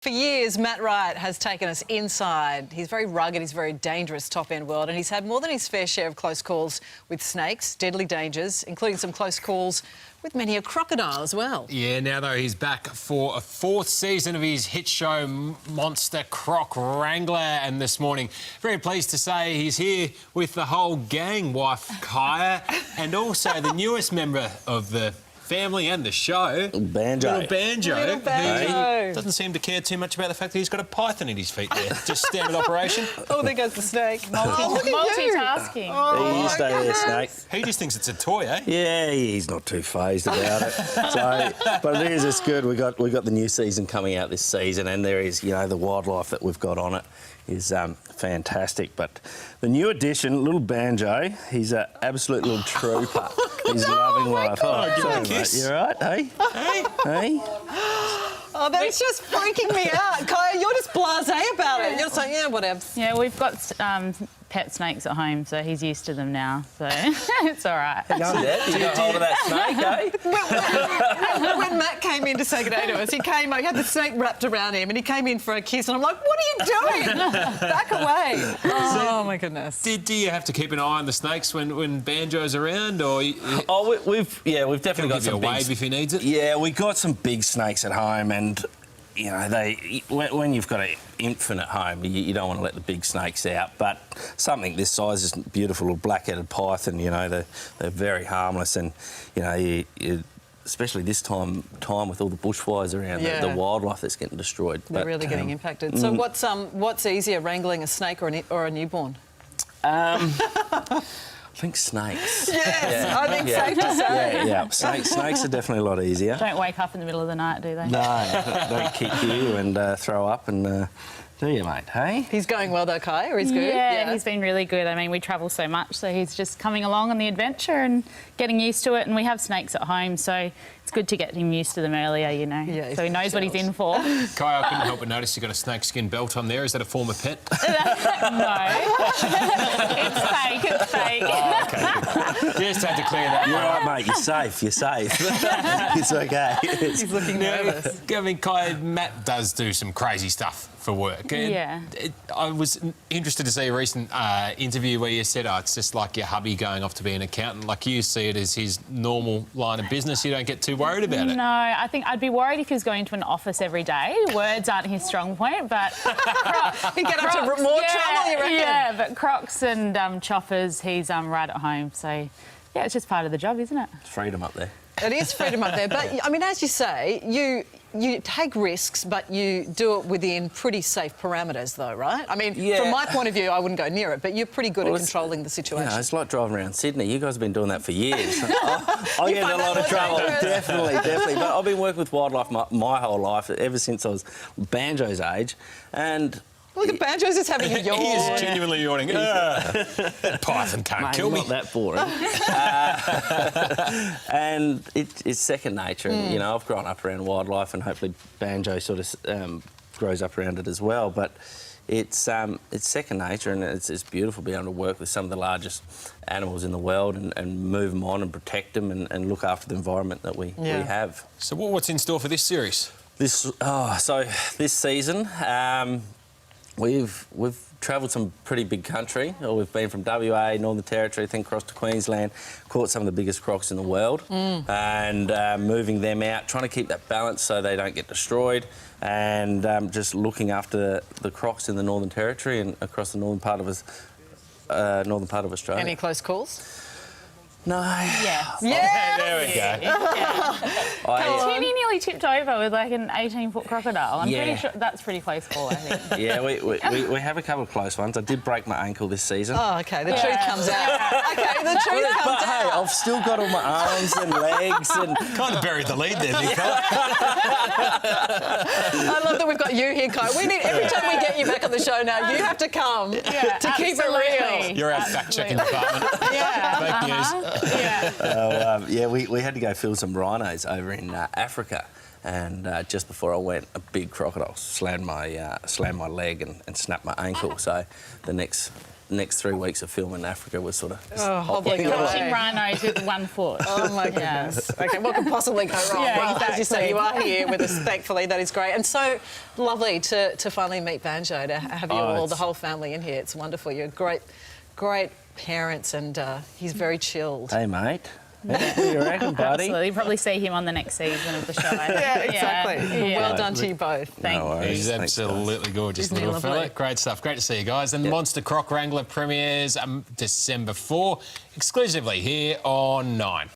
For years, Matt Wright has taken us inside his very rugged, his very dangerous top-end world, and he's had more than his fair share of close calls with snakes, deadly dangers, including some close calls with many a crocodile as well. Yeah, now though he's back for a fourth season of his hit show Monster Croc Wrangler, and this morning, very pleased to say he's here with the whole gang, wife Kaya, and also the newest member of the family and the show. Banjo. Little Banjo. He doesn't seem to care too much about the fact that he's got a python at his feet there. Just standard operation. Oh, there goes the snake. Multitasking. You stay there, Snake. He just thinks it's a toy, eh? Yeah, he's not too phased about it. So, but it is, it's good. We got the new season coming out this season, and there is, you know, the wildlife that we've got on it is fantastic. But the new addition, little Banjo, he's an absolute little trooper. He's loving life. God, give him a kiss. Mate, you all right? Hey? Hey? Oh, that's just freaking me out. Kaya, you're just blasé about it. You're just like, yeah, whatever. Yeah, we've got pet snakes at home, so he's used to them now, so it's all right. Did you get hold of that snake, eh? When Matt came in to say good day to us, he had the snake wrapped around him and he came in for a kiss and I'm like, what are you doing? Back away. Oh, my goodness. Do you have to keep an eye on the snakes when Banjo's around, or...? Oh, we've definitely got give you a some big... wave if he needs it? Yeah, we got some big snakes at home, and you know, when you've got an infant at home, you don't want to let the big snakes out. But something this size is beautiful, little black-headed python. You know, they're very harmless, and you know, especially this time with all the bushfires around, the wildlife that's getting destroyed. They're really getting impacted. So what's easier, wrangling a snake or a newborn? I think snakes. Yes, I think safe to say. Yeah. Snakes are definitely a lot easier. Don't wake up in the middle of the night, do they? No, don't kick you and throw up and... do you, mate, hey? He's going well, though, Kai, or he's good? Yeah, he's been really good. I mean, we travel so much, so he's just coming along on the adventure and getting used to it. And we have snakes at home, so it's good to get him used to them earlier, you know, so he knows what he's in for. Kai, I couldn't help but notice you've got a snakeskin belt on there. Is that a former pet? No. It's fake. Oh, okay. Just had to clear that. You're all right, mate. You're safe. It's okay. He's looking nervous. I mean, Kai, Matt does do some crazy stuff for work. Yeah. I was interested to see a recent interview where you said, it's just like your hubby going off to be an accountant. Like, you see it as his normal line of business. You don't get too worried about it. No, I think I'd be worried if he was going to an office every day. Words aren't his strong point, but... He'd get up to more trouble, you reckon? Yeah, but crocs and choppers, he's right at home. So, yeah, it's just part of the job, isn't it? It's freedom up there. It is freedom up there. But, I mean, as you say, you take risks, but you do it within pretty safe parameters, though, right? I mean, from my point of view, I wouldn't go near it, but you're pretty good at controlling the situation. You know, it's like driving around Sydney. You guys have been doing that for years. I get in a lot of trouble. Definitely. But I've been working with wildlife my whole life, ever since I was Banjo's age, and... Look at Banjo's just having a yawn. He is genuinely yawning. That python can't kill me. Not that boring. And it's second nature. And, you know, I've grown up around wildlife, and hopefully Banjo sort of grows up around it as well. But it's second nature, and it's beautiful being able to work with some of the largest animals in the world and move them on and protect them and look after the environment that we have. So what's in store for this series? So this season. We've travelled some pretty big country. We've been from WA, Northern Territory, then across to Queensland, caught some of the biggest crocs in the world, and moving them out, trying to keep that balance so they don't get destroyed, and just looking after the crocs in the Northern Territory and across the northern part of Australia. Any close calls? No. Yes. Yeah. There we go. Tinny nearly tipped over with like an 18-foot crocodile. I'm pretty sure that's pretty close call, I think. Yeah, we have a couple of close ones. I did break my ankle this season. Oh, OK, the truth comes out. OK, the truth comes But hey, out. I've still got all my arms and legs and... Kind of buried the lead there, big fella. I love that we've got you here, Kai. We need, every time we get you back on the show now, you have to come to keep it real. You're our fact-checking department. Yeah. Fake news. Yeah. We had to go fill some rhinos over in Africa. Africa, and just before I went, a big crocodile slammed my leg and snapped my ankle. So the next 3 weeks of filming in Africa was sort of hobbling away. Catching rhinos with 1 foot. Oh my goodness. Okay, what could possibly go wrong? Yeah, Well, exactly. as you say, you are here with us, thankfully. That is great. And so lovely to finally meet Banjo, to have you all, the whole family in here. It's wonderful. You're great parents, and he's very chilled. Hey, mate. What do you reckon, buddy? Absolutely. You'll probably see him on the next season of the show. Yeah, exactly. Yeah. Well done to you both. Thank you. He's Thanks, absolutely gorgeous, Isn't he little fella. lovely? Great stuff. Great to see you guys. And the Monster Croc Wrangler premieres December 4, exclusively here on 9.